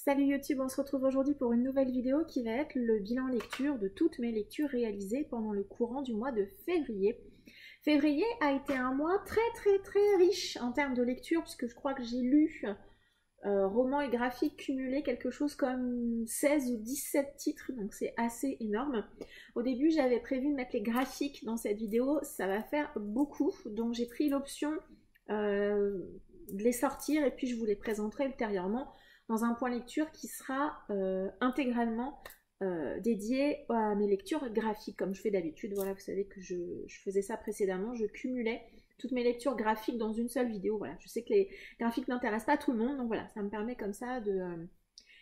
Salut YouTube, on se retrouve aujourd'hui pour une nouvelle vidéo qui va être le bilan lecture de toutes mes lectures réalisées pendant le courant du mois de février. Février a été un mois très riche en termes de lecture puisque je crois que j'ai lu romans et graphiques cumulés quelque chose comme 16 ou 17 titres, donc c'est assez énorme. Au début j'avais prévu de mettre les graphiques dans cette vidéo, ça va faire beaucoup, donc j'ai pris l'option de les sortir et puis je vous les présenterai ultérieurement dans un point lecture qui sera intégralement dédié à mes lectures graphiques, comme je fais d'habitude. Voilà, vous savez que je faisais ça précédemment, je cumulais toutes mes lectures graphiques dans une seule vidéo. Voilà, je sais que les graphiques n'intéressent pas tout le monde, donc voilà, ça me permet comme ça de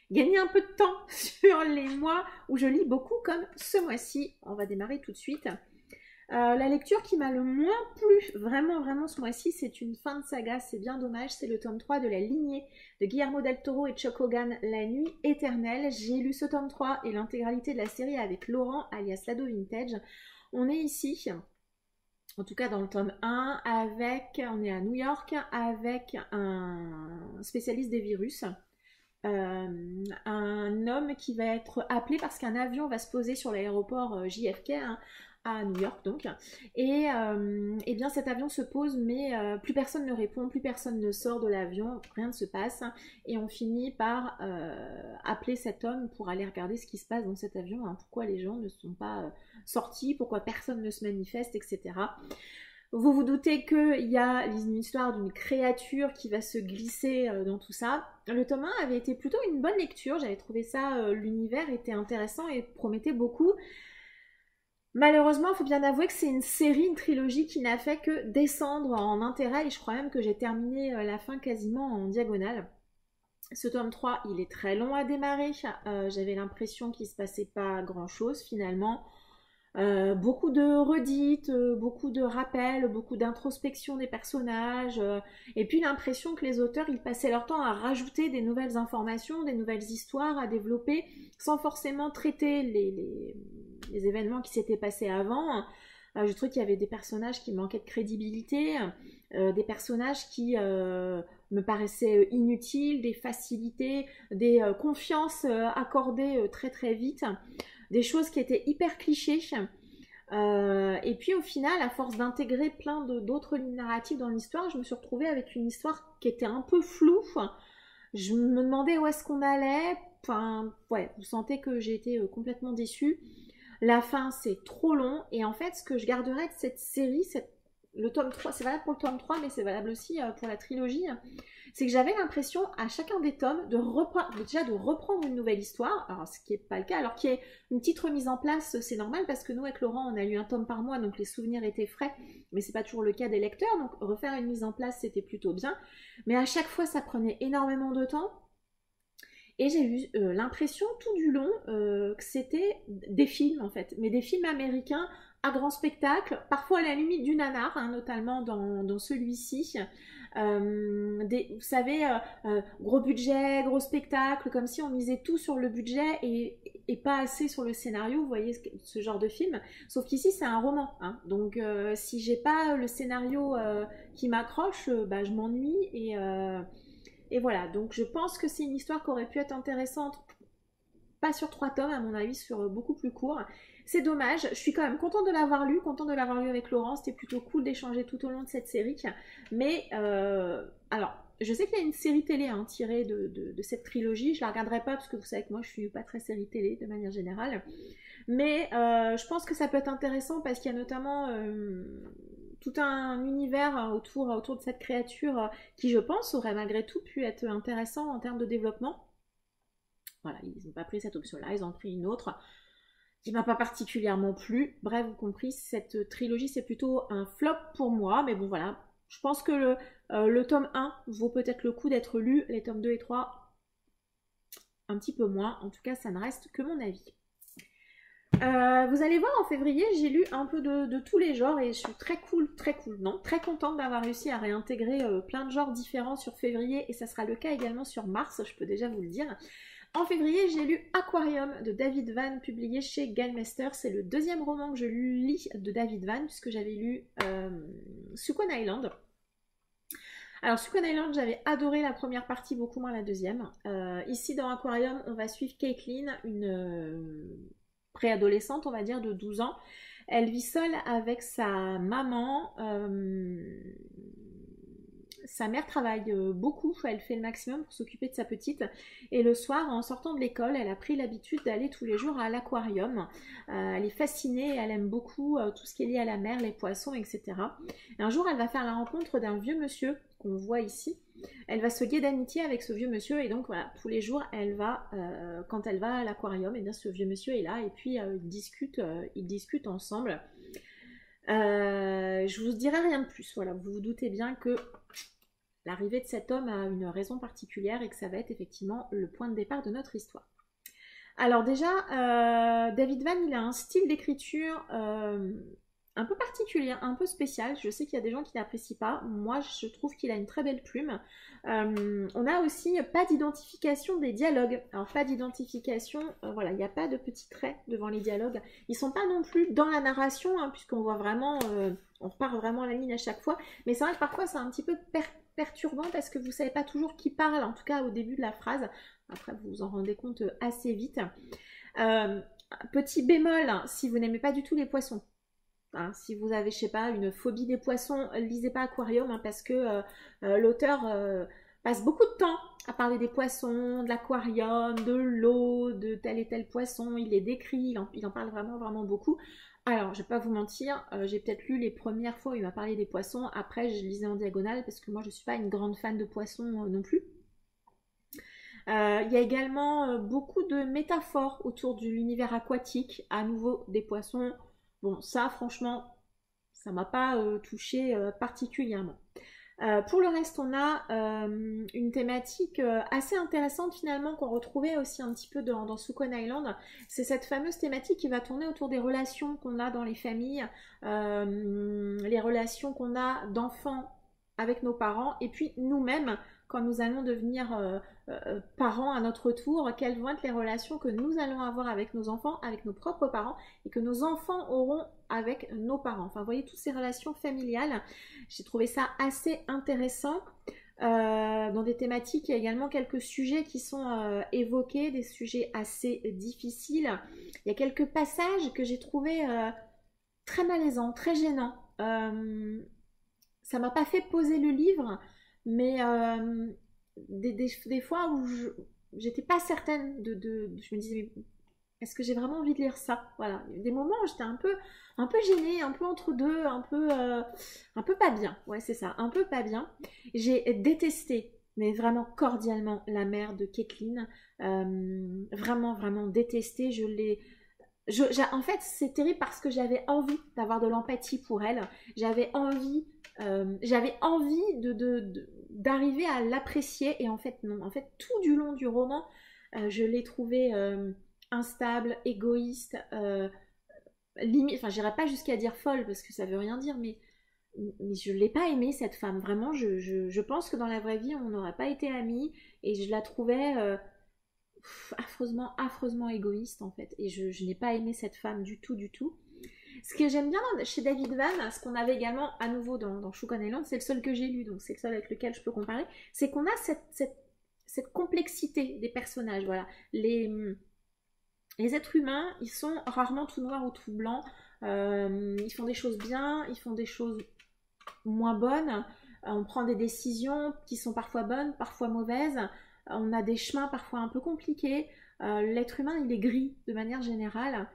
gagner un peu de temps sur les mois où je lis beaucoup, comme ce mois-ci. On va démarrer tout de suite. La lecture qui m'a le moins plu vraiment ce mois-ci, c'est une fin de saga, c'est bien dommage, c'est le tome 3 de La Lignée de Guillermo del Toro et Chuck Hogan, La Nuit Éternelle. J'ai lu ce tome 3 et l'intégralité de la série avec Laurent, alias Lado Vintage. On est ici, en tout cas dans le tome 1, on est à New York avec un spécialiste des virus. Un homme qui va être appelé parce qu'un avion va se poser sur l'aéroport JFK, à New York donc, et bien cet avion se pose mais plus personne ne répond, plus personne ne sort de l'avion, rien ne se passe et on finit par appeler cet homme pour aller regarder ce qui se passe dans cet avion, pourquoi les gens ne sont pas sortis, pourquoi personne ne se manifeste, etc. Vous vous doutez qu'il y a une histoire d'une créature qui va se glisser dans tout ça. Le tome 1 avait été plutôt une bonne lecture, j'avais trouvé ça, l'univers était intéressant et promettait beaucoup. Malheureusement, il faut bien avouer que c'est une série, une trilogie qui n'a fait que descendre en intérêt et je crois même que j'ai terminé la fin quasiment en diagonale. Ce tome 3, il est très long à démarrer, j'avais l'impression qu'il ne se passait pas grand chose finalement. Beaucoup de redites, beaucoup de rappels, beaucoup d'introspection des personnages, et puis l'impression que les auteurs ils passaient leur temps à rajouter des nouvelles informations, des nouvelles histoires à développer, sans forcément traiter les événements qui s'étaient passés avant. Je trouvais qu'il y avait des personnages qui manquaient de crédibilité, des personnages qui me paraissaient inutiles, des facilités, des confiances accordées très vite. Des choses qui étaient hyper clichés. Et puis au final, à force d'intégrer plein d'autres lignes narratives dans l'histoire, je me suis retrouvée avec une histoire qui était un peu floue. Je me demandais où est-ce qu'on allait. Enfin, ouais, vous sentez que j'ai été complètement déçue. La fin, c'est trop long. Et en fait, ce que je garderai de cette série, le tome 3, c'est valable pour le tome 3, mais c'est valable aussi pour la trilogie, c'est que j'avais l'impression à chacun des tomes de reprendre une nouvelle histoire, alors ce qui n'est pas le cas, alors qu'il y ait une petite remise en place, c'est normal parce que nous avec Laurent on a lu un tome par mois donc les souvenirs étaient frais, mais c'est pas toujours le cas des lecteurs, donc refaire une mise en place c'était plutôt bien, mais à chaque fois ça prenait énormément de temps. Et j'ai eu l'impression tout du long que c'était des films en fait, mais des films américains à grand spectacle, parfois à la limite du nanar, notamment dans celui-ci. Vous savez, gros budget, gros spectacle, comme si on misait tout sur le budget et pas assez sur le scénario, vous voyez ce genre de film. Sauf qu'ici c'est un roman, donc si j'ai pas le scénario qui m'accroche, je m'ennuie et voilà, donc je pense que c'est une histoire qui aurait pu être intéressante, pas sur 3 tomes, à mon avis, sur beaucoup plus court. C'est dommage, je suis quand même contente de l'avoir lu, avec Laurent, c'était plutôt cool d'échanger tout au long de cette série. Mais, alors, je sais qu'il y a une série télé tirée de cette trilogie, je la regarderai pas parce que vous savez que moi je suis pas très série télé de manière générale. Mais je pense que ça peut être intéressant parce qu'il y a notamment tout un univers autour de cette créature qui, je pense, aurait malgré tout pu être intéressant en termes de développement. Voilà, ils n'ont pas pris cette option-là, ils ont pris une autre qui m'a pas particulièrement plu. Bref, vous compris, cette trilogie, c'est plutôt un flop pour moi, mais bon, voilà. Je pense que le tome 1 vaut peut-être le coup d'être lu, les tomes 2 et 3, un petit peu moins. En tout cas, ça ne reste que mon avis. Vous allez voir, en février, j'ai lu un peu de tous les genres et je suis très contente d'avoir réussi à réintégrer plein de genres différents sur février et ça sera le cas également sur mars, je peux déjà vous le dire. En février, j'ai lu Aquarium de David Vann, publié chez Galmeister. C'est le deuxième roman que je lis de David Vann, puisque j'avais lu Sucon Island. Alors, Sucon Island, j'avais adoré la première partie, beaucoup moins la deuxième. Ici, dans Aquarium, on va suivre Caitlin, une préadolescente, on va dire, de 12 ans. Elle vit seule avec sa maman. Sa mère travaille beaucoup, elle fait le maximum pour s'occuper de sa petite. Et le soir, en sortant de l'école, elle a pris l'habitude d'aller tous les jours à l'aquarium. Elle est fascinée, elle aime beaucoup tout ce qui est lié à la mer, les poissons, etc. Et un jour, elle va faire la rencontre d'un vieux monsieur qu'on voit ici. Elle va se lier d'amitié avec ce vieux monsieur et donc voilà, tous les jours, quand elle va à l'aquarium, et bien ce vieux monsieur est là et puis ils discutent ensemble. Je vous dirai rien de plus. Voilà, vous vous doutez bien que l'arrivée de cet homme a une raison particulière et que ça va être effectivement le point de départ de notre histoire. Alors déjà, David Vann, il a un style d'écriture un peu particulier, un peu spécial. Je sais qu'il y a des gens qui n'apprécient pas. Moi, je trouve qu'il a une très belle plume. On a aussi pas d'identification des dialogues. Alors, pas d'identification, voilà, il n'y a pas de petits traits devant les dialogues. Ils ne sont pas non plus dans la narration, hein, puisqu'on voit vraiment, on repart vraiment à la ligne à chaque fois. Mais c'est vrai que parfois, c'est un petit peu perturbant parce que vous ne savez pas toujours qui parle, en tout cas au début de la phrase. Après, vous vous en rendez compte assez vite. Petit bémol, si vous n'aimez pas du tout les poissons. Hein, si vous avez, je sais pas, une phobie des poissons, lisez pas Aquarium hein, parce que l'auteur passe beaucoup de temps à parler des poissons, de l'aquarium, de l'eau, de tel et tel poisson. Il les décrit, il en parle vraiment, vraiment beaucoup. Alors, je vais pas vous mentir, j'ai peut-être lu les premières fois où il m'a parlé des poissons. Après, je lisais en diagonale parce que moi, je suis pas une grande fan de poissons non plus. Il y a également beaucoup de métaphores autour de l'univers aquatique, à nouveau des poissons. Bon, ça, franchement, ça m'a pas touché particulièrement. Pour le reste, on a une thématique assez intéressante finalement qu'on retrouvait aussi un petit peu dans Sucon Island. C'est cette fameuse thématique qui va tourner autour des relations qu'on a dans les familles, les relations qu'on a d'enfants avec nos parents et puis nous-mêmes quand nous allons devenir parents à notre tour, quelles vont être les relations que nous allons avoir avec nos enfants, avec nos propres parents et que nos enfants auront avec nos parents. Enfin, vous voyez, toutes ces relations familiales, j'ai trouvé ça assez intéressant. Dans des thématiques, il y a également quelques sujets qui sont évoqués, des sujets assez difficiles. Il y a quelques passages que j'ai trouvés très malaisants, très gênants. Ça m'a pas fait poser le livre, mais des fois où j'étais pas certaine je me disais mais est-ce que j'ai vraiment envie de lire ça? Voilà, des moments où j'étais un peu gênée, un peu entre deux, un peu pas bien. Ouais, c'est ça, un peu pas bien. J'ai détesté, mais vraiment cordialement, la mère de Caitlin. Vraiment, vraiment détesté. En fait, c'est terrible parce que j'avais envie d'avoir de l'empathie pour elle. J'avais envie d'arriver à l'apprécier. Et en fait, non. En fait, tout du long du roman, je l'ai trouvée instable, égoïste, limite. Enfin, j'irai pas jusqu'à dire folle parce que ça veut rien dire, mais je l'ai pas aimée cette femme. Vraiment, je pense que dans la vraie vie, on n'aurait pas été amis. Et je la trouvais affreusement égoïste en fait. Et je n'ai pas aimé cette femme du tout, du tout. Ce que j'aime bien chez David Vann, ce qu'on avait également à nouveau dans Sucon Island, c'est le seul que j'ai lu, donc c'est le seul avec lequel je peux comparer, c'est qu'on a cette complexité des personnages. Voilà. Les êtres humains, ils sont rarement tout noirs ou tout blancs. Ils font des choses bien, ils font des choses moins bonnes. On prend des décisions qui sont parfois bonnes, parfois mauvaises. On a des chemins parfois un peu compliqués. L'être humain, il est gris de manière générale.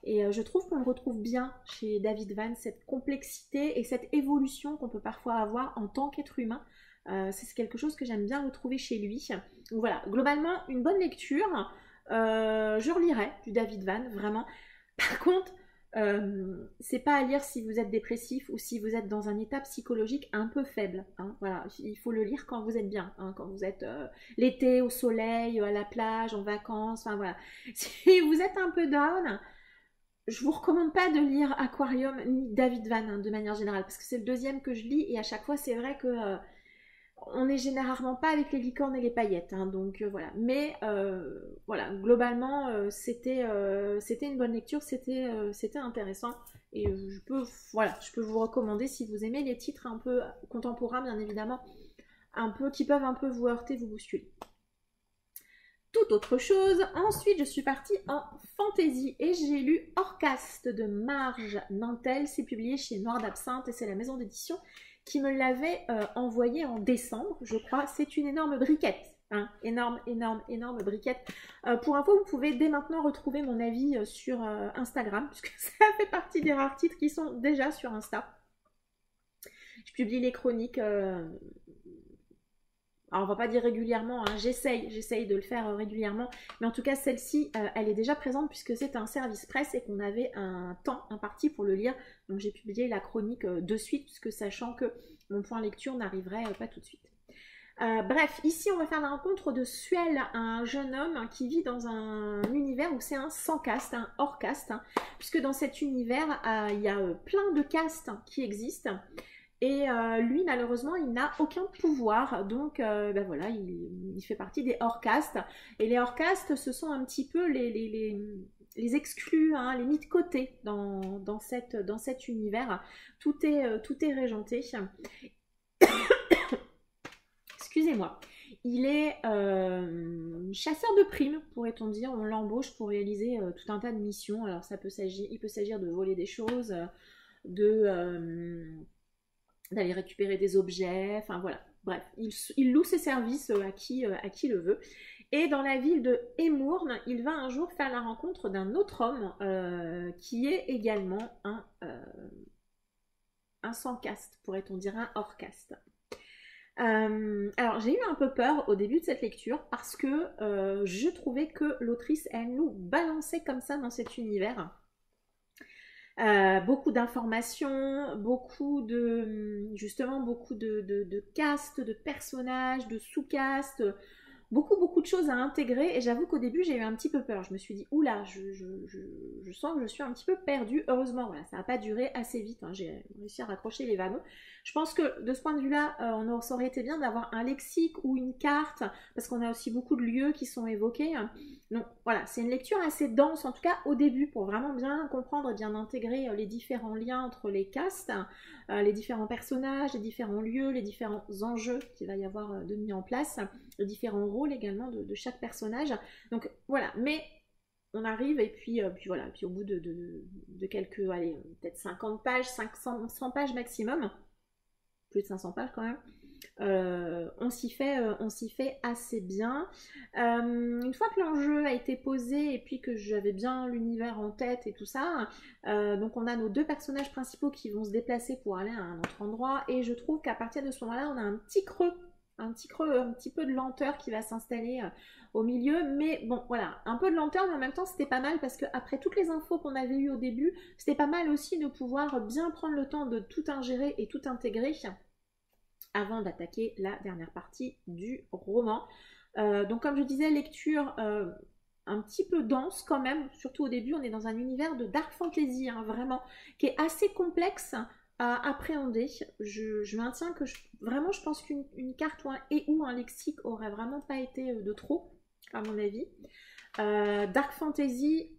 Et je trouve qu'on le retrouve bien chez David Vann, cette complexité et cette évolution qu'on peut parfois avoir en tant qu'être humain. C'est quelque chose que j'aime bien retrouver chez lui. Donc voilà, globalement, une bonne lecture. Je relirai du David Vann, vraiment. Par contre, c'est pas à lire si vous êtes dépressif ou si vous êtes dans un état psychologique un peu faible. Hein, voilà, il faut le lire quand vous êtes bien, hein, quand vous êtes l'été au soleil, à la plage, en vacances. Enfin voilà. Si vous êtes un peu down, je vous recommande pas de lire Aquarium ni David Vann hein, de manière générale parce que c'est le deuxième que je lis et à chaque fois c'est vrai que on n'est généralement pas avec les licornes et les paillettes, hein, donc voilà. Mais voilà, globalement, c'était une bonne lecture, c'était intéressant. Et je peux vous recommander, si vous aimez les titres un peu contemporains, bien évidemment, qui peuvent un peu vous heurter, vous bousculer. Toute autre chose. Ensuite, je suis partie en fantasy et j'ai lu Orcaste de Marge Nantel. C'est publié chez Noir d'Absinthe et c'est la maison d'édition qui me l'avait envoyé en décembre, je crois. C'est une énorme briquette. Hein, énorme briquette. Pour info, vous pouvez dès maintenant retrouver mon avis sur Instagram, puisque ça fait partie des rares titres qui sont déjà sur Insta. Je publie les chroniques... alors on va pas dire régulièrement, hein, j'essaye de le faire régulièrement, mais en tout cas celle-ci, elle est déjà présente puisque c'est un service presse et qu'on avait un temps imparti pour le lire. Donc j'ai publié la chronique de suite, puisque sachant que mon point lecture n'arriverait pas tout de suite. Bref, ici on va faire la rencontre de Suel, un jeune homme qui vit dans un univers où c'est un sans caste, un hors caste, hein, puisque dans cet univers il y a plein de castes qui existent. Et lui, malheureusement, il n'a aucun pouvoir. Donc, ben voilà, il fait partie des hors-castes. Et les hors-castes, ce sont un petit peu les exclus, hein, les mis de côté dans cet univers. Tout est régenté. Excusez-moi. Il est chasseur de primes, pourrait-on dire. On l'embauche pour réaliser tout un tas de missions. Alors, il peut s'agir de voler des choses, d'aller récupérer des objets, enfin voilà. Bref, il loue ses services à qui le veut. Et dans la ville de Émourne, il va un jour faire la rencontre d'un autre homme qui est également un sans caste, pourrait-on dire, un hors caste. Alors j'ai eu un peu peur au début de cette lecture parce que je trouvais que l'autrice, elle nous balançait comme ça dans cet univers. Beaucoup d'informations, beaucoup de castes, de personnages, de sous-castes, beaucoup de choses à intégrer. Et j'avoue qu'au début j'ai eu un petit peu peur. Je me suis dit oula, je sens que je suis un petit peu perdue. Heureusement, voilà, ça n'a pas duré assez vite. Hein. J'ai réussi à raccrocher les wagons. Je pense que de ce point de vue-là, ça aurait été bien d'avoir un lexique ou une carte, parce qu'on a aussi beaucoup de lieux qui sont évoqués. Donc voilà, c'est une lecture assez dense, en tout cas au début, pour vraiment bien comprendre et bien intégrer les différents liens entre les castes, les différents personnages, les différents lieux, les différents enjeux qu'il va y avoir de mis en place, les différents rôles également de chaque personnage. Donc voilà, mais on arrive et puis voilà, puis au bout de quelques, allez, peut-être 50 pages, 100 pages maximum, plus de 500 pages quand même, on s'y fait assez bien. Une fois que l'enjeu a été posé et puis que j'avais bien l'univers en tête et tout ça, donc on a nos deux personnages principaux qui vont se déplacer pour aller à un autre endroit, et je trouve qu'à partir de ce moment-là, on a un petit creux, un petit peu de lenteur qui va s'installer au milieu, mais bon voilà, un peu de lenteur, mais en même temps c'était pas mal parce que après toutes les infos qu'on avait eues au début, c'était pas mal aussi de pouvoir bien prendre le temps de tout ingérer et tout intégrer avant d'attaquer la dernière partie du roman. Donc comme je disais, lecture un petit peu dense quand même, surtout au début. On est dans un univers de dark fantasy, hein, vraiment, qui est assez complexe à appréhender. Je maintiens que vraiment je pense qu'une carte ou un lexique aurait vraiment pas été de trop, à mon avis. Dark fantasy.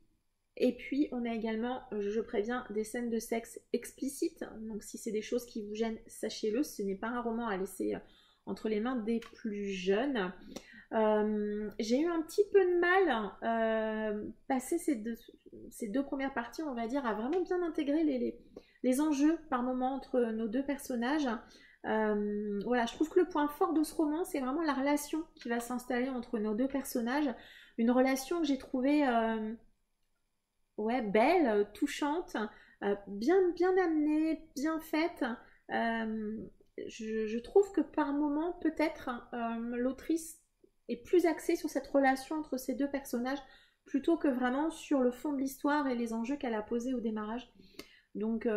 Et puis on a également, je préviens, des scènes de sexe explicites. Donc si c'est des choses qui vous gênent, sachez-le, ce n'est pas un roman à laisser entre les mains des plus jeunes. J'ai eu un petit peu de mal passer ces deux premières parties, on va dire, à vraiment bien intégrer les enjeux par moment entre nos deux personnages. Voilà, je trouve que le point fort de ce roman, c'est vraiment la relation qui va s'installer entre nos deux personnages. Une relation que j'ai trouvée belle, touchante, bien amenée, bien faite. Je trouve que par moment, peut-être, l'autrice est plus axée sur cette relation entre ces deux personnages plutôt que vraiment sur le fond de l'histoire et les enjeux qu'elle a posés au démarrage. Donc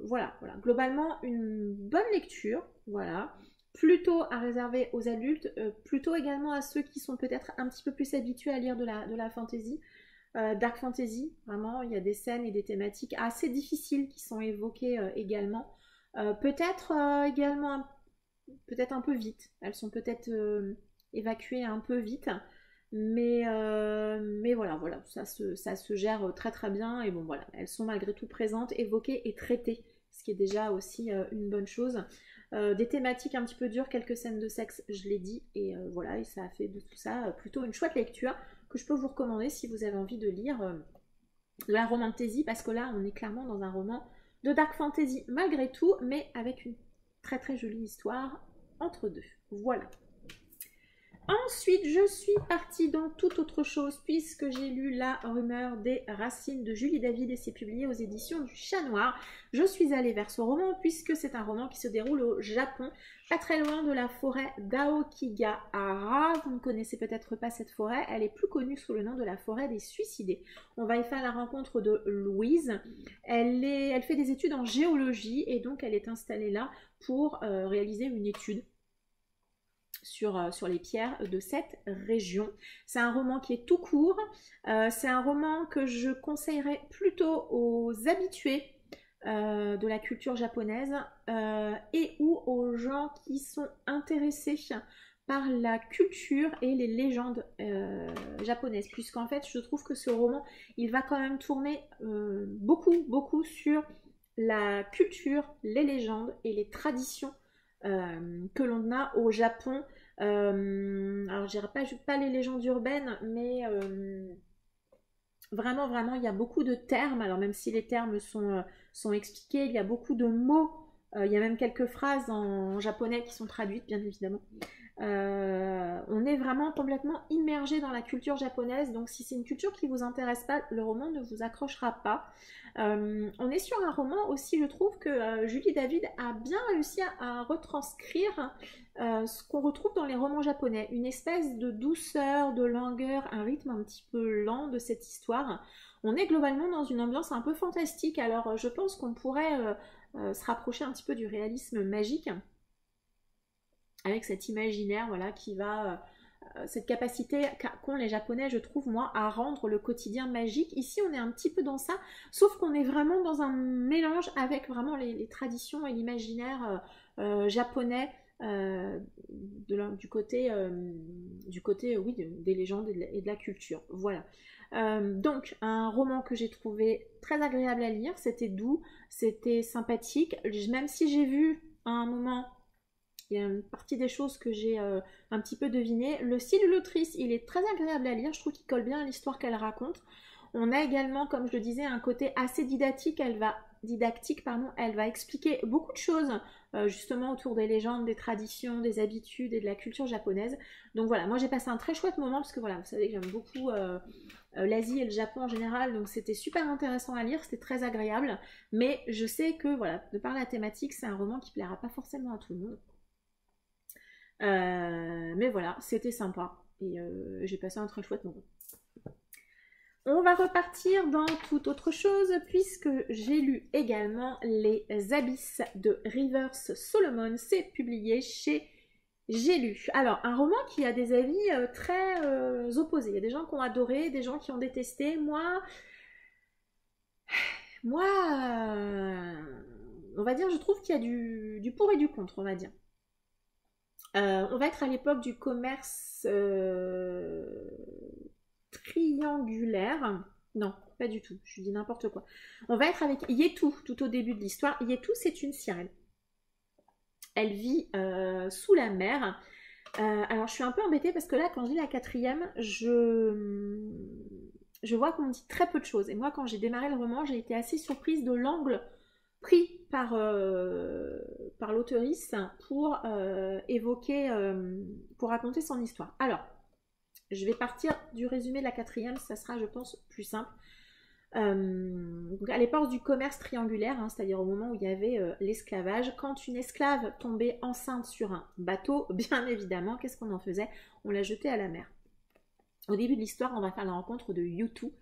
voilà, globalement une bonne lecture, voilà, plutôt à réserver aux adultes, plutôt également à ceux qui sont peut-être un petit peu plus habitués à lire de la fantasy. Dark fantasy, vraiment, il y a des scènes et des thématiques assez difficiles qui sont évoquées également. Peut-être également peut-être un peu vite. Elles sont peut-être évacuées un peu vite. Mais voilà, ça se gère très très bien. Et bon voilà, elles sont malgré tout présentes, évoquées et traitées. Ce qui est déjà aussi une bonne chose. des thématiques un petit peu dures, quelques scènes de sexe, je l'ai dit, et voilà, et ça a fait de tout ça plutôt une chouette lecture que je peux vous recommander si vous avez envie de lire de la romantasy, parce que là on est clairement dans un roman de dark fantasy malgré tout, mais avec une très très jolie histoire entre deux. Voilà. Ensuite, je suis partie dans toute autre chose puisque j'ai lu La rumeur des racines de Julie David et c'est publié aux éditions du Chat Noir. Je suis allée vers ce roman puisque c'est un roman qui se déroule au Japon, pas très loin de la forêt d'Aokigahara. Vous ne connaissez peut-être pas cette forêt, elle est plus connue sous le nom de la forêt des suicidés. On va y faire la rencontre de Louise. Elle fait des études en géologie et donc elle est installée là pour réaliser une étude sur les pierres de cette région. C'est un roman qui est tout court, c'est un roman que je conseillerais plutôt aux habitués de la culture japonaise et ou aux gens qui sont intéressés par la culture et les légendes japonaises, puisqu'en fait je trouve que ce roman il va quand même tourner beaucoup sur la culture, les légendes et les traditions que l'on a au Japon. Alors je dirais pas les légendes urbaines, mais vraiment il y a beaucoup de termes. Alors même si les termes sont expliqués, il y a beaucoup de mots, il y a même quelques phrases en japonais qui sont traduites bien évidemment. On est vraiment complètement immergé dans la culture japonaise, donc si c'est une culture qui vous intéresse pas, le roman ne vous accrochera pas. On est sur un roman aussi, je trouve que Julie David a bien réussi à retranscrire ce qu'on retrouve dans les romans japonais, une espèce de douceur, de langueur, un rythme un petit peu lent de cette histoire. On est globalement dans une ambiance un peu fantastique, alors je pense qu'on pourrait se rapprocher un petit peu du réalisme magique avec cet imaginaire, voilà, qui va cette capacité qu'ont les Japonais, je trouve moi, à rendre le quotidien magique. Ici on est un petit peu dans ça, sauf qu'on est vraiment dans un mélange avec vraiment les traditions et l'imaginaire japonais, du côté oui, des légendes et de la culture. Voilà. Donc un roman que j'ai trouvé très agréable à lire, c'était doux, c'était sympathique, même si j'ai vu à un moment, il y a une partie des choses que j'ai un petit peu deviné. Le style de l'autrice, il est très agréable à lire, je trouve qu'il colle bien à l'histoire qu'elle raconte. On a également, comme je le disais, un côté assez didactique, elle va expliquer beaucoup de choses justement autour des légendes, des traditions, des habitudes et de la culture japonaise. Donc voilà, moi j'ai passé un très chouette moment parce que voilà, vous savez que j'aime beaucoup l'Asie et le Japon en général, donc c'était super intéressant à lire, c'était très agréable, mais je sais que voilà, de par la thématique, c'est un roman qui plaira pas forcément à tout le monde. Mais voilà, c'était sympa et j'ai passé un très chouette moment. On va repartir dans toute autre chose puisque j'ai lu également Les Abysses de Rivers Solomon. C'est publié chez J'ai lu. Alors, un roman qui a des avis très opposés. Il y a des gens qui ont adoré, des gens qui ont détesté. Moi, on va dire, je trouve qu'il y a du pour et du contre, on va dire. On va être à l'époque du commerce triangulaire. Non, pas du tout, je dis n'importe quoi. On va être avec Yetu tout au début de l'histoire. Yetu, c'est une sirène. Elle vit sous la mer. Alors, je suis un peu embêtée parce que là, quand je lis la quatrième, je vois qu'on me dit très peu de choses. Et moi, quand j'ai démarré le roman, j'ai été assez surprise de l'angle pris par l'auteurice pour évoquer, pour raconter son histoire. Alors, je vais partir du résumé de la quatrième, ça sera, je pense, plus simple. Donc à l'époque du commerce triangulaire, hein, c'est-à-dire au moment où il y avait l'esclavage, quand une esclave tombait enceinte sur un bateau, bien évidemment, qu'est-ce qu'on en faisait? On la jetait à la mer. Au début de l'histoire, on va faire la rencontre de Yetu,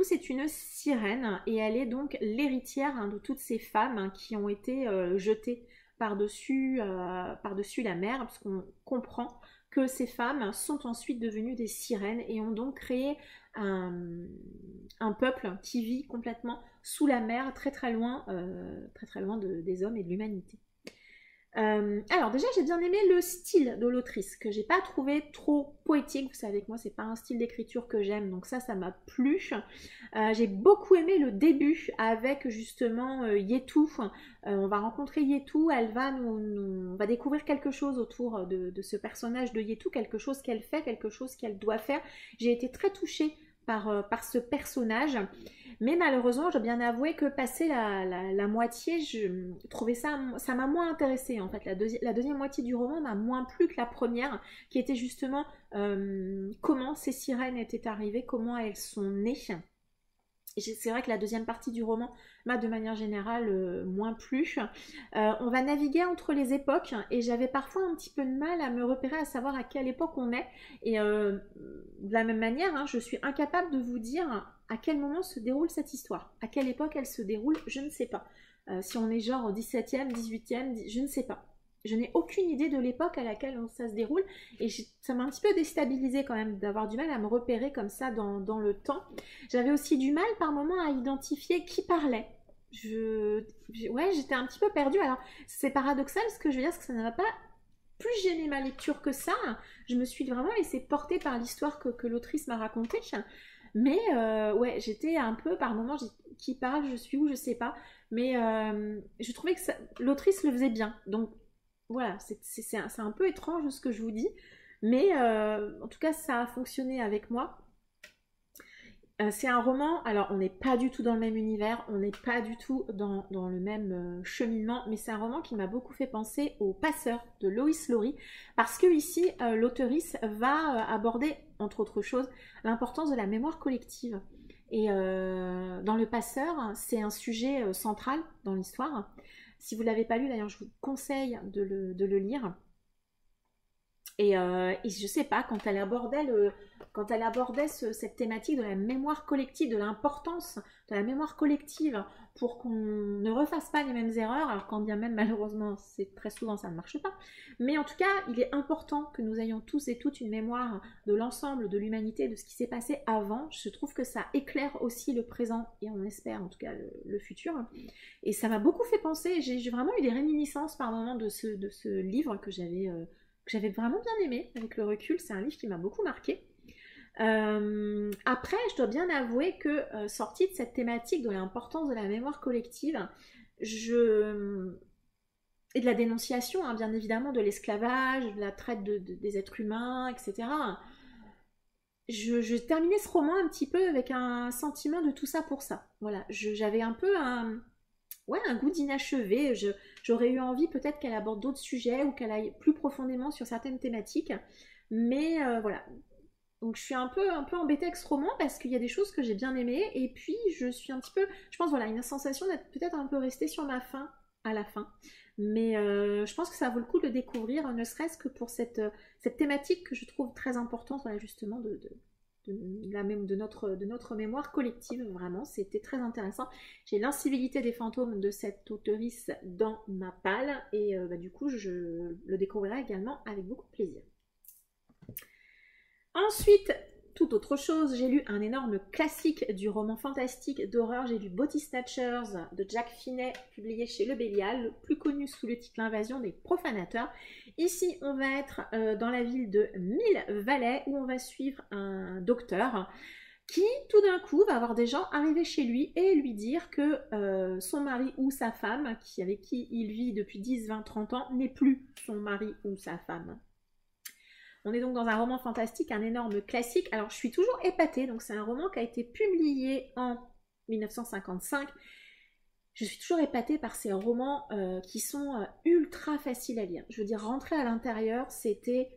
c'est une sirène et elle est donc l'héritière de toutes ces femmes qui ont été jetées par-dessus la mer, parce qu'on comprend que ces femmes sont ensuite devenues des sirènes et ont donc créé un peuple qui vit complètement sous la mer, très très loin des hommes et de l'humanité. Alors déjà j'ai bien aimé le style de l'autrice que j'ai pas trouvé trop poétique. Vous savez que moi c'est pas un style d'écriture que j'aime, donc ça m'a plu. J'ai beaucoup aimé le début avec justement Yetu. On va rencontrer Yetu, elle va on va découvrir quelque chose autour de ce personnage de Yetu, quelque chose qu'elle fait, quelque chose qu'elle doit faire. J'ai été très touchée par ce personnage. Mais malheureusement, je dois bien avouer que passé la moitié, je trouvais ça m'a moins intéressée en fait. La deuxième moitié du roman m'a moins plu que la première, qui était justement comment ces sirènes étaient arrivées, comment elles sont nées. C'est vrai que la deuxième partie du roman m'a de manière générale moins plu. On va naviguer entre les époques et j'avais parfois un petit peu de mal à me repérer, à savoir à quelle époque on est. Et de la même manière, hein, je suis incapable de vous dire à quel moment se déroule cette histoire. À quelle époque elle se déroule, je ne sais pas. Si on est genre au 17e, 18e, je ne sais pas. Je n'ai aucune idée de l'époque à laquelle ça se déroule et ça m'a un petit peu déstabilisée quand même d'avoir du mal à me repérer comme ça dans le temps. J'avais aussi du mal par moments à identifier qui parlait. Ouais, j'étais un petit peu perdue. Alors c'est paradoxal ce que je veux dire, parce que ça n'a pas plus gêné ma lecture que ça. Je me suis vraiment laissée porter par l'histoire que l'autrice m'a racontée. Mais ouais, j'étais un peu par moments, qui parle, je suis où, je sais pas. Mais je trouvais que l'autrice le faisait bien. Donc voilà, c'est un peu étrange ce que je vous dis, mais en tout cas ça a fonctionné avec moi. C'est un roman, alors on n'est pas du tout dans le même univers, on n'est pas du tout dans le même cheminement, mais c'est un roman qui m'a beaucoup fait penser au Passeur de Lois Lowry, parce que ici l'auteurice va aborder, entre autres choses, l'importance de la mémoire collective. Et dans Le Passeur, c'est un sujet central dans l'histoire. Si vous ne l'avez pas lu, d'ailleurs, je vous conseille de le lire. Et je sais pas, quand elle abordait cette thématique de la mémoire collective, de l'importance de la mémoire collective pour qu'on ne refasse pas les mêmes erreurs, alors quand bien même malheureusement c'est très souvent ça ne marche pas, mais en tout cas il est important que nous ayons tous et toutes une mémoire de l'ensemble de l'humanité, de ce qui s'est passé avant. Je trouve que ça éclaire aussi le présent et on espère en tout cas le futur. Et ça m'a beaucoup fait penser, j'ai vraiment eu des réminiscences par moments de ce livre que j'avais vraiment bien aimé avec le recul. C'est un livre qui m'a beaucoup marqué. Après, je dois bien avouer que sortie de cette thématique de l'importance de la mémoire collective, et de la dénonciation, hein, bien évidemment, de l'esclavage, de la traite des êtres humains, etc. Je terminais ce roman un petit peu avec un sentiment de tout ça pour ça. Voilà, j'avais un peu un goût d'inachevé. J'aurais eu envie peut-être qu'elle aborde d'autres sujets ou qu'elle aille plus profondément sur certaines thématiques. Mais voilà. Donc je suis un peu embêtée avec ce roman parce qu'il y a des choses que j'ai bien aimées. Et puis je suis un petit peu, je pense voilà, une sensation d'être peut-être un peu restée sur ma faim à la fin. Mais je pense que ça vaut le coup de le découvrir, ne serait-ce que pour cette thématique que je trouve très importante, voilà, justement, de notre mémoire collective. Vraiment, c'était très intéressant. J'ai l'incivilité des fantômes de cette auteurice dans ma palle et du coup je le découvrirai également avec beaucoup de plaisir. Ensuite, toute autre chose, j'ai lu un énorme classique du roman fantastique d'horreur. J'ai lu Body Snatchers de Jack Finney, publié chez Le Bélial, plus connu sous le titre L'invasion des profanateurs. Ici, on va être dans la ville de Mille-Valais, où on va suivre un docteur qui, tout d'un coup, va avoir des gens arriver chez lui et lui dire que son mari ou sa femme, avec qui il vit depuis 10, 20, 30 ans, n'est plus son mari ou sa femme. On est donc dans un roman fantastique, un énorme classique. Alors, je suis toujours épatée. Donc, c'est un roman qui a été publié en 1955. Je suis toujours épatée par ces romans qui sont ultra faciles à lire. Je veux dire, rentrer à l'intérieur, c'était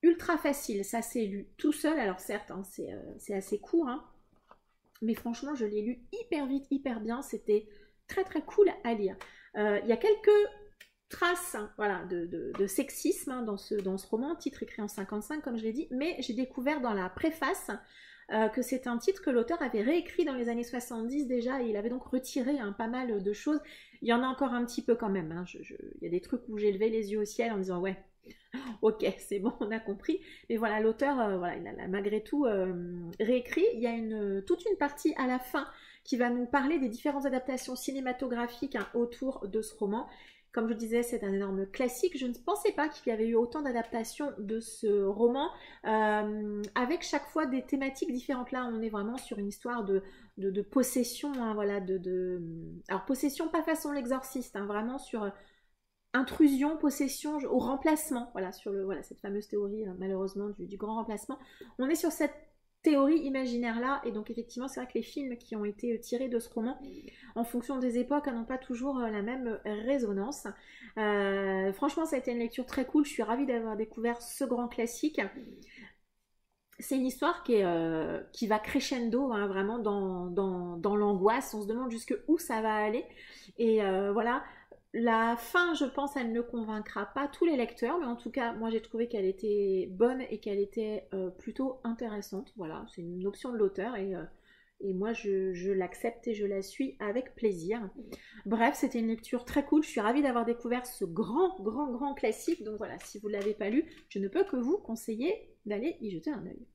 ultra facile. Ça s'est lu tout seul. Alors, certes, hein, c'est assez court. Hein, mais franchement, je l'ai lu hyper vite, hyper bien. C'était très, très cool à lire. Il y a quelques traces voilà, de sexisme dans ce roman, titre écrit en 55 comme je l'ai dit, mais j'ai découvert dans la préface que c'est un titre que l'auteur avait réécrit dans les années 70 déjà et il avait donc retiré pas mal de choses. Il y en a encore un petit peu quand même, hein. Il y a des trucs où j'ai levé les yeux au ciel en disant ouais, ok, c'est bon, on a compris. Mais voilà, l'auteur, voilà, il a malgré tout réécrit. Il y a toute une partie à la fin qui va nous parler des différentes adaptations cinématographiques autour de ce roman. Comme je disais, c'est un énorme classique. Je ne pensais pas qu'il y avait eu autant d'adaptations de ce roman, avec chaque fois des thématiques différentes. Là, on est vraiment sur une histoire de possession, hein, voilà, alors possession pas façon l'exorciste, hein, vraiment sur intrusion, possession, au remplacement, voilà, sur cette fameuse théorie, malheureusement, du grand remplacement. On est sur cette théorie imaginaire-là, et donc effectivement, c'est vrai que les films qui ont été tirés de ce roman, en fonction des époques, n'ont pas toujours la même résonance. Franchement, ça a été une lecture très cool, je suis ravie d'avoir découvert ce grand classique. C'est une histoire qui va crescendo, hein, vraiment dans l'angoisse, on se demande jusqu'où ça va aller, et voilà. La fin, je pense, elle ne convaincra pas tous les lecteurs, mais en tout cas, moi j'ai trouvé qu'elle était bonne et qu'elle était plutôt intéressante. Voilà, c'est une option de l'auteur et moi je l'accepte et je la suis avec plaisir. Bref, c'était une lecture très cool. Je suis ravie d'avoir découvert ce grand classique. Donc voilà, si vous ne l'avez pas lu, je ne peux que vous conseiller d'aller y jeter un œil.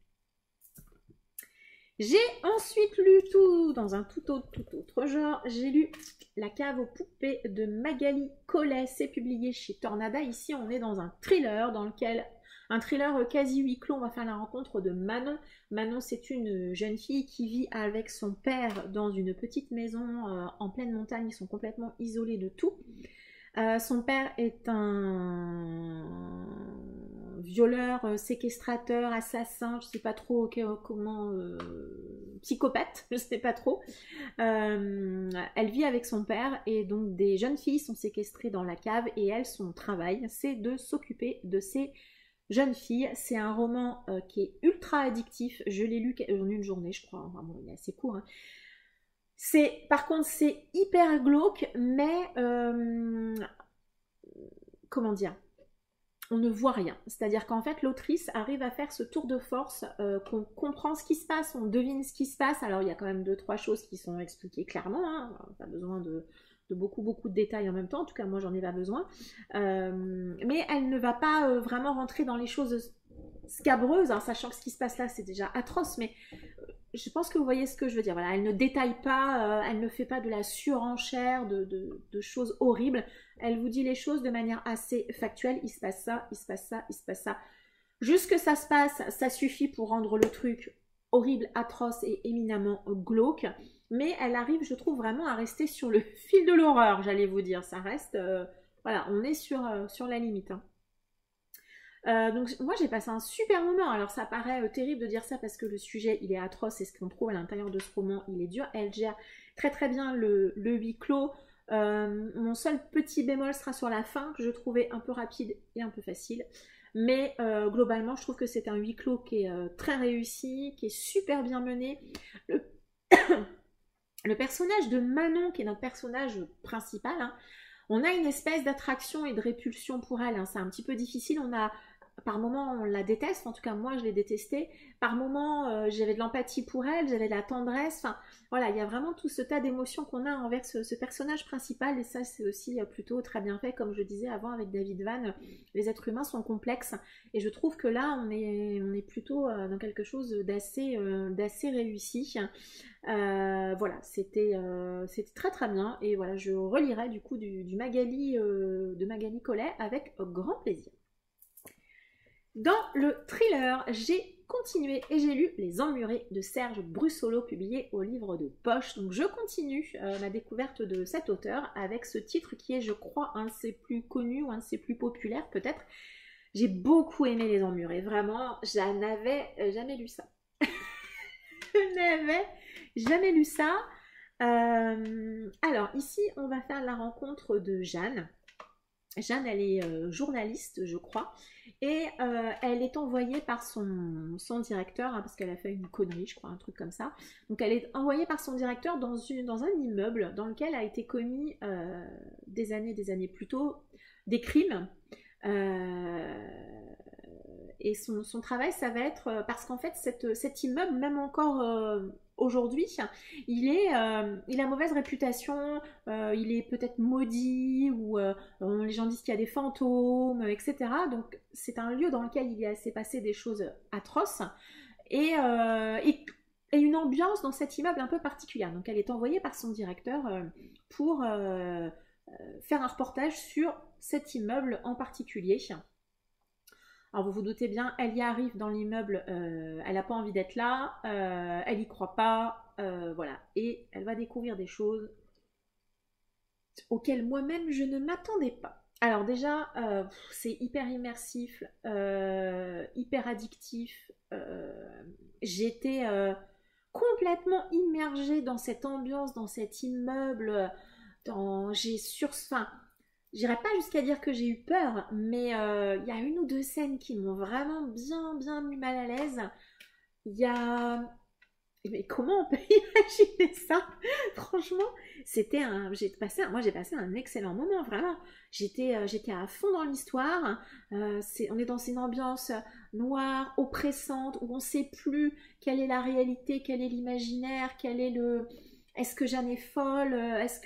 J'ai ensuite lu tout dans un tout autre genre. J'ai lu La cave aux poupées de Magali Collet. C'est publié chez Tornada. Ici, on est dans un thriller un thriller quasi huis clos. On va faire la rencontre de Manon. Manon, c'est une jeune fille qui vit avec son père dans une petite maison en pleine montagne. Ils sont complètement isolés de tout. Son père est un violeur, séquestrateur, assassin, je sais pas trop comment, psychopathe, je sais pas trop. Elle vit avec son père et donc des jeunes filles sont séquestrées dans la cave et elle, son travail, c'est de s'occuper de ces jeunes filles. C'est un roman qui est ultra addictif. Je l'ai lu en une journée, je crois. Enfin, bon, il est assez court, hein. Par contre, c'est hyper glauque, mais comment dire, on ne voit rien. C'est-à-dire qu'en fait, l'autrice arrive à faire ce tour de force, qu'on comprend ce qui se passe, on devine ce qui se passe. Alors, il y a quand même 2-3 choses qui sont expliquées clairement, hein. Pas besoin de beaucoup de détails en même temps. En tout cas, moi, j'en ai pas besoin. Mais elle ne va pas vraiment rentrer dans les choses scabreuses, hein, sachant que ce qui se passe là, c'est déjà atroce, mais je pense que vous voyez ce que je veux dire. Voilà, elle ne détaille pas, elle ne fait pas de la surenchère, de choses horribles. Elle vous dit les choses de manière assez factuelle. Il se passe ça, il se passe ça, il se passe ça. Juste que ça se passe, ça suffit pour rendre le truc horrible, atroce et éminemment glauque. Mais elle arrive, je trouve, vraiment à rester sur le fil de l'horreur, j'allais vous dire. Ça reste, voilà, on est sur la limite, hein. Donc moi j'ai passé un super moment. Alors ça paraît terrible de dire ça parce que le sujet il est atroce et ce qu'on trouve à l'intérieur de ce roman il est dur. Elle gère très bien le huis clos. Mon seul petit bémol sera sur la fin que je trouvais un peu rapide et un peu facile. Mais globalement je trouve que c'est un huis clos qui est très réussi, qui est super bien mené. Le personnage de Manon qui est notre personnage principal, hein, on a une espèce d'attraction et de répulsion pour elle, hein. C'est un petit peu difficile, par moments on la déteste, en tout cas moi je l'ai détestée, par moments j'avais de l'empathie pour elle, j'avais de la tendresse, enfin voilà, il y a vraiment tout ce tas d'émotions qu'on a envers ce personnage principal et ça c'est aussi plutôt très bien fait, comme je disais avant avec David Vann, les êtres humains sont complexes et je trouve que là on est plutôt dans quelque chose d'assez réussi. Voilà, c'était très bien et voilà, je relirai du coup de Magali Collet avec grand plaisir. Dans le thriller, j'ai continué et j'ai lu Les Emmurés de Serge Brussolo, publié au livre de poche. Donc je continue ma découverte de cet auteur avec ce titre qui est, je crois, un de ses plus connus ou un de ses plus populaires peut-être. J'ai beaucoup aimé Les Emmurés, vraiment, je n'avais jamais lu ça. Je n'avais jamais lu ça. Alors ici, on va faire la rencontre de Jeanne. Jeanne, elle est journaliste, je crois, et elle est envoyée par son directeur, hein, parce qu'elle a fait une connerie, je crois, un truc comme ça. Donc elle est envoyée par son directeur dans un immeuble dans lequel a été commis des années plus tôt des crimes. Et son travail, ça va être, parce qu'en fait, cet immeuble, même encore aujourd'hui, il a mauvaise réputation, il est peut-être maudit, ou les gens disent qu'il y a des fantômes, etc. Donc c'est un lieu dans lequel il s'est passé des choses atroces, et une ambiance dans cet immeuble un peu particulière. Donc elle est envoyée par son directeur pour faire un reportage sur cet immeuble en particulier. Alors vous vous doutez bien, elle y arrive dans l'immeuble, elle n'a pas envie d'être là, elle y croit pas, voilà. Et elle va découvrir des choses auxquelles moi-même je ne m'attendais pas. Alors déjà, c'est hyper immersif, hyper addictif. J'étais complètement immergée dans cette ambiance, dans cet immeuble. Enfin, j'irai pas jusqu'à dire que j'ai eu peur, mais il y a une ou deux scènes qui m'ont vraiment bien mis mal à l'aise. Il y a... Mais comment on peut imaginer ça? Franchement, moi j'ai passé un excellent moment, vraiment. J'étais à fond dans l'histoire. On est dans une ambiance noire, oppressante, où on ne sait plus quelle est la réalité, quel est l'imaginaire, est-ce que Jeanne est folle, est-ce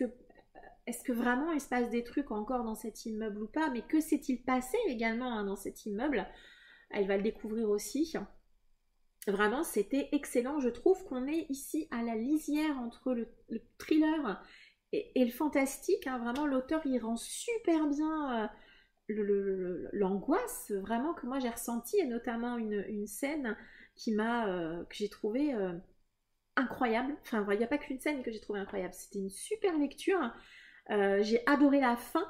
que vraiment il se passe des trucs encore dans cet immeuble ou pas? Mais que s'est-il passé également dans cet immeuble? Elle va le découvrir aussi. Vraiment, c'était excellent. Je trouve qu'on est ici à la lisière entre le thriller et le fantastique. Hein. Vraiment, l'auteur, il rend super bien l'angoisse, vraiment, que moi j'ai ressentie, et notamment une scène que j'ai trouvée incroyable. Enfin, il n'y a pas qu'une scène que j'ai trouvée incroyable. C'était une super lecture. J'ai adoré la fin.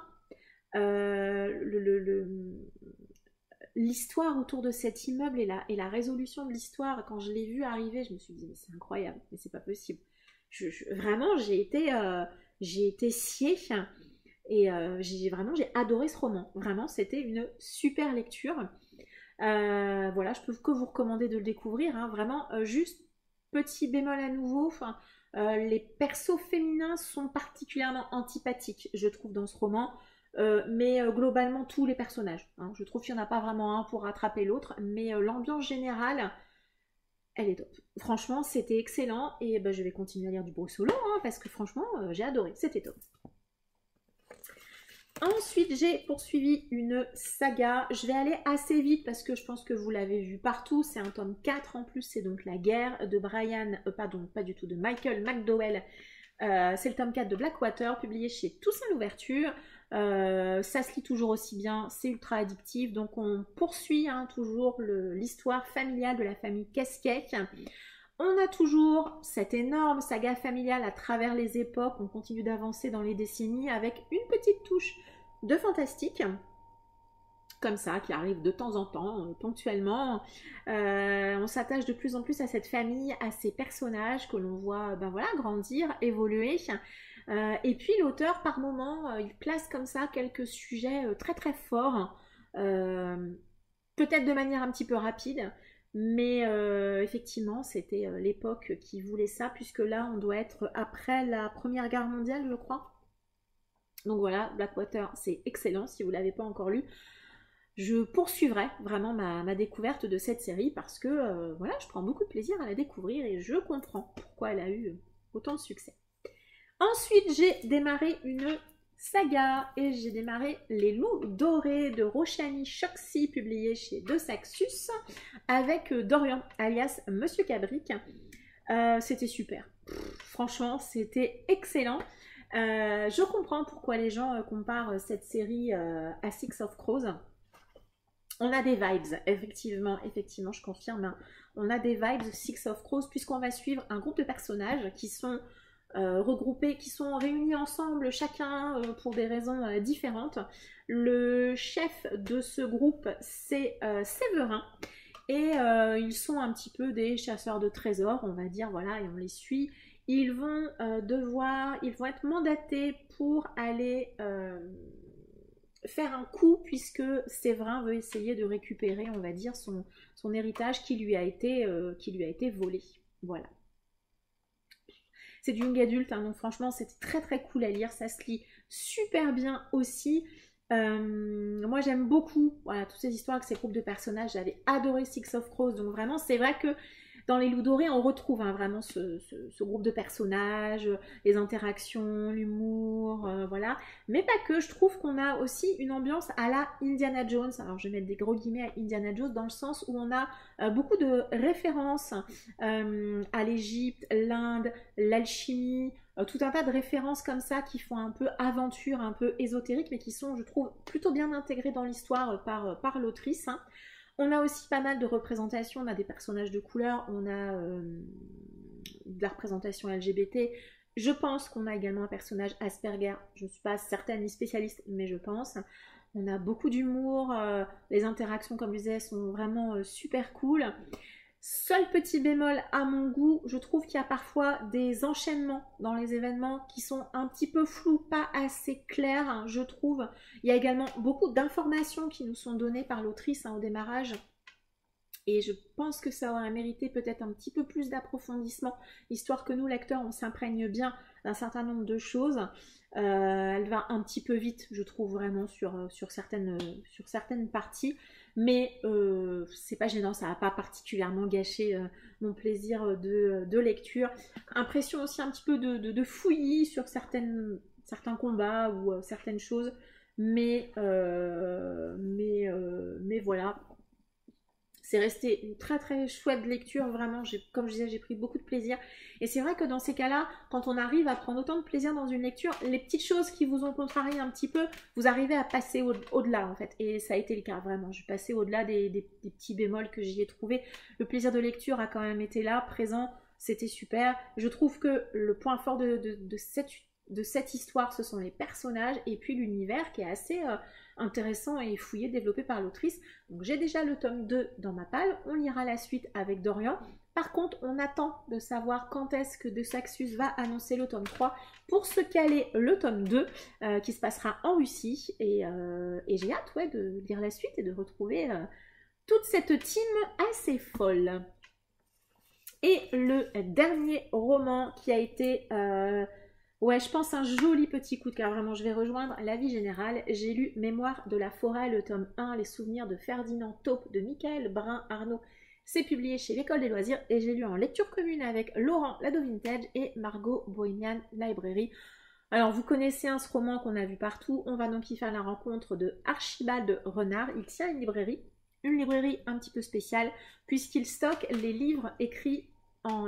L'histoire autour de cet immeuble et la résolution de l'histoire, quand je l'ai vu arriver, je me suis dit, mais c'est incroyable, mais c'est pas possible. Vraiment, j'ai été sciée et j'ai adoré ce roman. Vraiment, c'était une super lecture. Voilà, je peux que vous recommander de le découvrir. Hein. Vraiment, juste petit bémol à nouveau. Enfin, les persos féminins sont particulièrement antipathiques, je trouve, dans ce roman. Mais globalement tous les personnages. Hein. Je trouve qu'il n'y en a pas vraiment un pour rattraper l'autre, mais l'ambiance générale, elle est top. Franchement, c'était excellent et ben, je vais continuer à lire du Brussolo hein, parce que franchement, j'ai adoré, c'était top. Ensuite, j'ai poursuivi une saga. Je vais aller assez vite parce que je pense que vous l'avez vu partout. C'est un tome 4 en plus, c'est donc La guerre de de Michael McDowell. C'est le tome 4 de Blackwater, publié chez Toussaint Louverture. Ça se lit toujours aussi bien, c'est ultra addictif. Donc on poursuit hein, toujours l'histoire familiale de la famille Casquet. On a toujours cette énorme saga familiale à travers les époques. On continue d'avancer dans les décennies avec une petite touche de fantastique. Comme ça, qui arrive de temps en temps, ponctuellement. On s'attache de plus en plus à cette famille, à ces personnages que l'on voit ben voilà, grandir, évoluer. Et puis l'auteur, par moments, il place comme ça quelques sujets très très forts, peut-être de manière un petit peu rapide, mais effectivement, c'était l'époque qui voulait ça, puisque là, on doit être après la Première Guerre mondiale, je crois. Donc voilà, Blackwater, c'est excellent, si vous ne l'avez pas encore lu. Je poursuivrai vraiment ma découverte de cette série parce que voilà, je prends beaucoup de plaisir à la découvrir et je comprends pourquoi elle a eu autant de succès. Ensuite, j'ai démarré une saga et j'ai démarré Les Loups Dorés de Roshani Chokshi, publié chez De Saxus, avec Dorian, alias Monsieur Cabric. C'était super. Franchement, c'était excellent. Je comprends pourquoi les gens comparent cette série à Six of Crows. On a des vibes, effectivement, je confirme. Hein. On a des vibes Six of Crows puisqu'on va suivre un groupe de personnages qui sont regroupés, qui sont réunis ensemble, chacun pour des raisons différentes. Le chef de ce groupe, c'est Séverin. Et ils sont un petit peu des chasseurs de trésors, on va dire, voilà, et on les suit. Ils vont être mandatés pour aller faire un coup, puisque Séverin veut essayer de récupérer, on va dire, son héritage qui lui a été volé. Voilà. C'est du young adulte, hein, donc franchement c'était très très cool à lire, ça se lit super bien aussi. Moi j'aime beaucoup voilà, toutes ces histoires avec ces groupes de personnages, j'avais adoré Six of Crows, donc vraiment c'est vrai que Dans les Loups Dorés, on retrouve hein, vraiment ce groupe de personnages, les interactions, l'humour, voilà. Mais pas que, je trouve qu'on a aussi une ambiance à la Indiana Jones. Alors je vais mettre des gros guillemets à Indiana Jones dans le sens où on a beaucoup de références à l'Égypte, l'Inde, l'alchimie, tout un tas de références comme ça qui font un peu aventure, un peu ésotérique, mais qui sont, je trouve, plutôt bien intégrées dans l'histoire par l'autrice. Hein. On a aussi pas mal de représentations, on a des personnages de couleur, on a de la représentation LGBT. Je pense qu'on a également un personnage Asperger, je ne suis pas certaine ni spécialiste, mais je pense. On a beaucoup d'humour, les interactions, comme je disais, sont vraiment super cool. Seul petit bémol à mon goût, je trouve qu'il y a parfois des enchaînements dans les événements qui sont un petit peu flous, pas assez clairs, hein, je trouve. Il y a également beaucoup d'informations qui nous sont données par l'autrice hein, au démarrage. Et je pense que ça aurait mérité peut-être un petit peu plus d'approfondissement, histoire que nous, lecteurs, on s'imprègne bien d'un certain nombre de choses. Elle va un petit peu vite, je trouve, vraiment sur certaines parties. Mais c'est pas gênant, ça n'a pas particulièrement gâché mon plaisir de lecture. Impression aussi un petit peu de fouillis sur certains combats ou certaines choses. Mais voilà. C'est resté une très très chouette lecture, vraiment, comme je disais, j'ai pris beaucoup de plaisir. Et c'est vrai que dans ces cas-là, quand on arrive à prendre autant de plaisir dans une lecture, les petites choses qui vous ont contrarié un petit peu, vous arrivez à passer au-delà en fait. Et ça a été le cas, vraiment. Je passais au-delà des petits bémols que j'y ai trouvés. Le plaisir de lecture a quand même été là, présent, c'était super. Je trouve que le point fort de cette histoire, ce sont les personnages et puis l'univers qui est assez intéressant et fouillé, développé par l'autrice. Donc j'ai déjà le tome 2 dans ma palle, on lira la suite avec Dorian. Par contre, on attend de savoir quand est-ce que De Saxus va annoncer le tome 3 pour se caler le tome 2 qui se passera en Russie. Et j'ai hâte ouais, de lire la suite et de retrouver toute cette team assez folle. Et le dernier roman qui a été... ouais, je pense un joli petit coup de cœur, vraiment, je vais rejoindre l'avis général. J'ai lu Mémoire de la forêt, le tome 1, Les souvenirs de Ferdinand Taupe de Michael Brun-Arnaud. C'est publié chez l'École des loisirs et j'ai lu en lecture commune avec Laurent Lado Vintage et Margot Bohemian Library. Alors, vous connaissez ce roman qu'on a vu partout. On va donc y faire la rencontre de Archibald Renard. Il tient une librairie un petit peu spéciale puisqu'il stocke les livres écrits en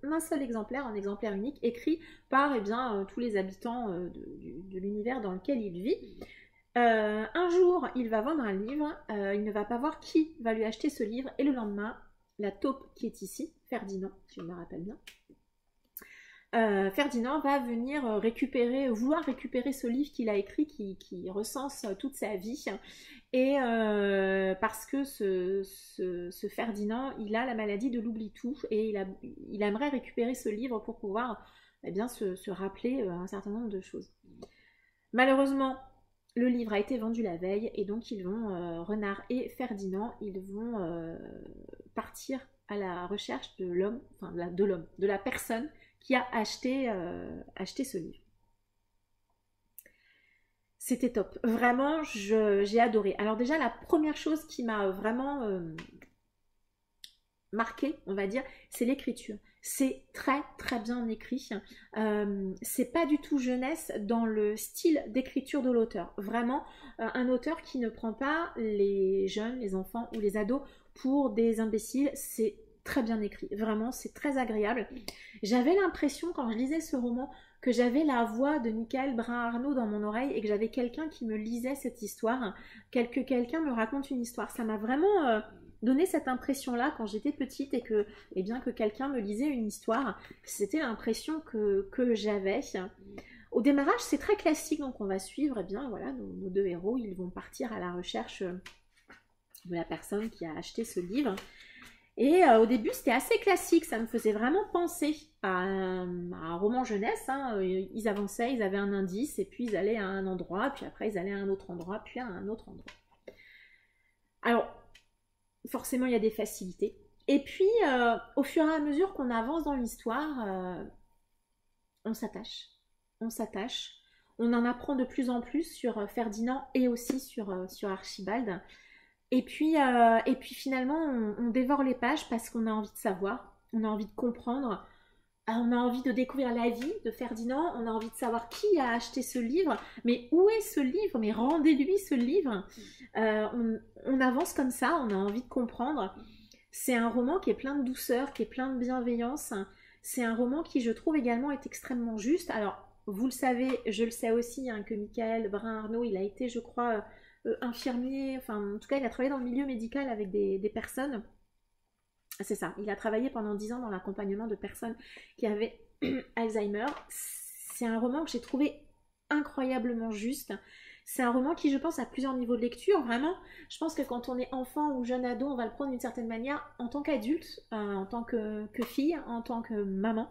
un seul exemplaire, un exemplaire unique, écrit par tous les habitants de l'univers dans lequel il vit. Un jour, il va vendre un livre, il ne va pas voir qui va lui acheter ce livre, et le lendemain, la taupe qui est ici, Ferdinand, si je me rappelle bien, Ferdinand va venir vouloir récupérer ce livre qu'il a écrit, qui recense toute sa vie, et parce que ce Ferdinand, il a la maladie de l'oubli-tout, et il aimerait récupérer ce livre pour pouvoir se rappeler un certain nombre de choses. Malheureusement, le livre a été vendu la veille, et donc Renard et Ferdinand, ils vont partir à la recherche de l'homme, de la personne qui a acheté ce livre. C'était top. Vraiment, j'ai adoré. Alors déjà, la première chose qui m'a vraiment marquée, on va dire, c'est l'écriture. C'est très très bien écrit. C'est pas du tout jeunesse dans le style d'écriture de l'auteur. Vraiment, un auteur qui ne prend pas les jeunes, les enfants ou les ados pour des imbéciles. C'est très bien écrit. Vraiment, c'est très agréable. J'avais l'impression, quand je lisais ce roman, que j'avais la voix de Michael Brun-Arnaud dans mon oreille et que j'avais quelqu'un qui me lisait cette histoire, que quelqu'un me raconte une histoire. Ça m'a vraiment donné cette impression-là quand j'étais petite et que quelqu'un me lisait une histoire. C'était l'impression que j'avais. Au démarrage, c'est très classique, donc on va suivre nos deux héros. Ils vont partir à la recherche de la personne qui a acheté ce livre. Et au début, c'était assez classique, ça me faisait vraiment penser à un roman jeunesse. Hein. Ils avançaient, ils avaient un indice, et puis ils allaient à un endroit, puis après ils allaient à un autre endroit, puis à un autre endroit. Alors, forcément, il y a des facilités. Et puis, au fur et à mesure qu'on avance dans l'histoire, on s'attache. On en apprend de plus en plus sur Ferdinand et aussi sur Archibald. Et puis finalement, on dévore les pages parce qu'on a envie de savoir, on a envie de comprendre, on a envie de découvrir la vie de Ferdinand, on a envie de savoir qui a acheté ce livre, mais où est ce livre, mais rendez-lui ce livre. On avance comme ça, on a envie de comprendre. C'est un roman qui est plein de douceur, qui est plein de bienveillance. C'est un roman qui, je trouve, également est extrêmement juste. Alors, vous le savez, je le sais aussi, hein, que Michael Brun-Arnaud, il a été, je crois, infirmier, enfin, en tout cas, il a travaillé dans le milieu médical avec des personnes. C'est ça, il a travaillé pendant 10 ans dans l'accompagnement de personnes qui avaient Alzheimer. C'est un roman que j'ai trouvé incroyablement juste. C'est un roman qui, je pense, a plusieurs niveaux de lecture. Vraiment, je pense que quand on est enfant ou jeune ado, on va le prendre d'une certaine manière. En tant qu'adulte, en tant que fille, en tant que maman,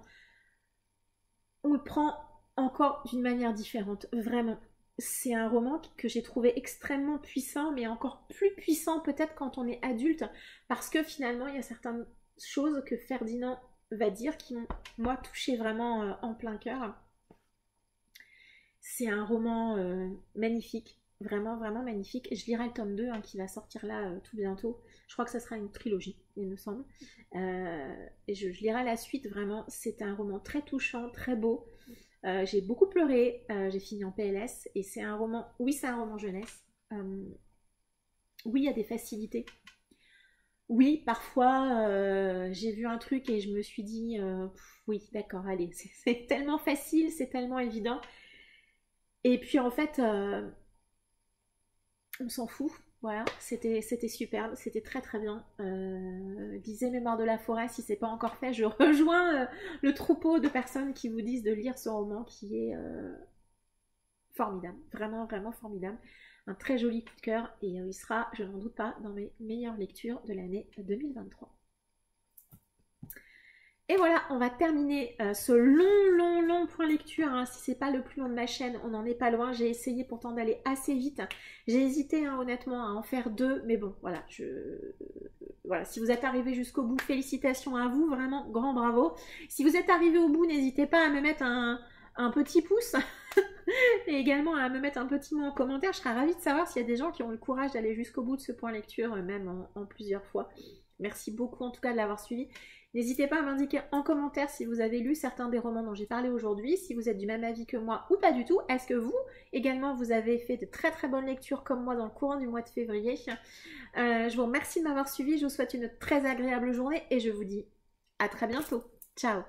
on le prend encore d'une manière différente. Vraiment. C'est un roman que j'ai trouvé extrêmement puissant, mais encore plus puissant peut-être quand on est adulte, parce que finalement, il y a certaines choses que Ferdinand va dire qui m'ont, moi, touché vraiment en plein cœur. C'est un roman magnifique, vraiment, vraiment magnifique. Je lirai le tome 2 hein, qui va sortir là tout bientôt. Je crois que ça sera une trilogie, il me semble. Et je lirai la suite, vraiment. C'est un roman très touchant, très beau. J'ai beaucoup pleuré, j'ai fini en PLS. Et c'est un roman, oui, c'est un roman jeunesse. Oui, il y a des facilités. Oui, parfois, j'ai vu un truc et je me suis dit, oui, d'accord, allez, c'est tellement facile, c'est tellement évident. Et puis en fait, on s'en fout. Voilà, c'était superbe, c'était très très bien. Lisez Mémoire de la forêt si c'est pas encore fait. Je rejoins le troupeau de personnes qui vous disent de lire ce roman qui est formidable, vraiment vraiment formidable. Un très joli coup de cœur et il sera, je n'en doute pas, dans mes meilleures lectures de l'année 2023. Et voilà, on va terminer ce long point lecture. Hein. Si c'est pas le plus long de ma chaîne, on n'en est pas loin. J'ai essayé pourtant d'aller assez vite. J'ai hésité hein, honnêtement à en faire 2, mais bon, voilà. Voilà, si vous êtes arrivé jusqu'au bout, félicitations à vous, vraiment grand bravo. Si vous êtes arrivé au bout, n'hésitez pas à me mettre un petit pouce et également à me mettre un petit mot en commentaire. Je serais ravie de savoir s'il y a des gens qui ont le courage d'aller jusqu'au bout de ce point lecture, même en plusieurs fois. Merci beaucoup en tout cas de l'avoir suivi. N'hésitez pas à m'indiquer en commentaire si vous avez lu certains des romans dont j'ai parlé aujourd'hui, si vous êtes du même avis que moi ou pas du tout. Est-ce que vous, également, vous avez fait de très très bonnes lectures comme moi dans le courant du mois de février. Je vous remercie de m'avoir suivi, je vous souhaite une très agréable journée et je vous dis à très bientôt. Ciao!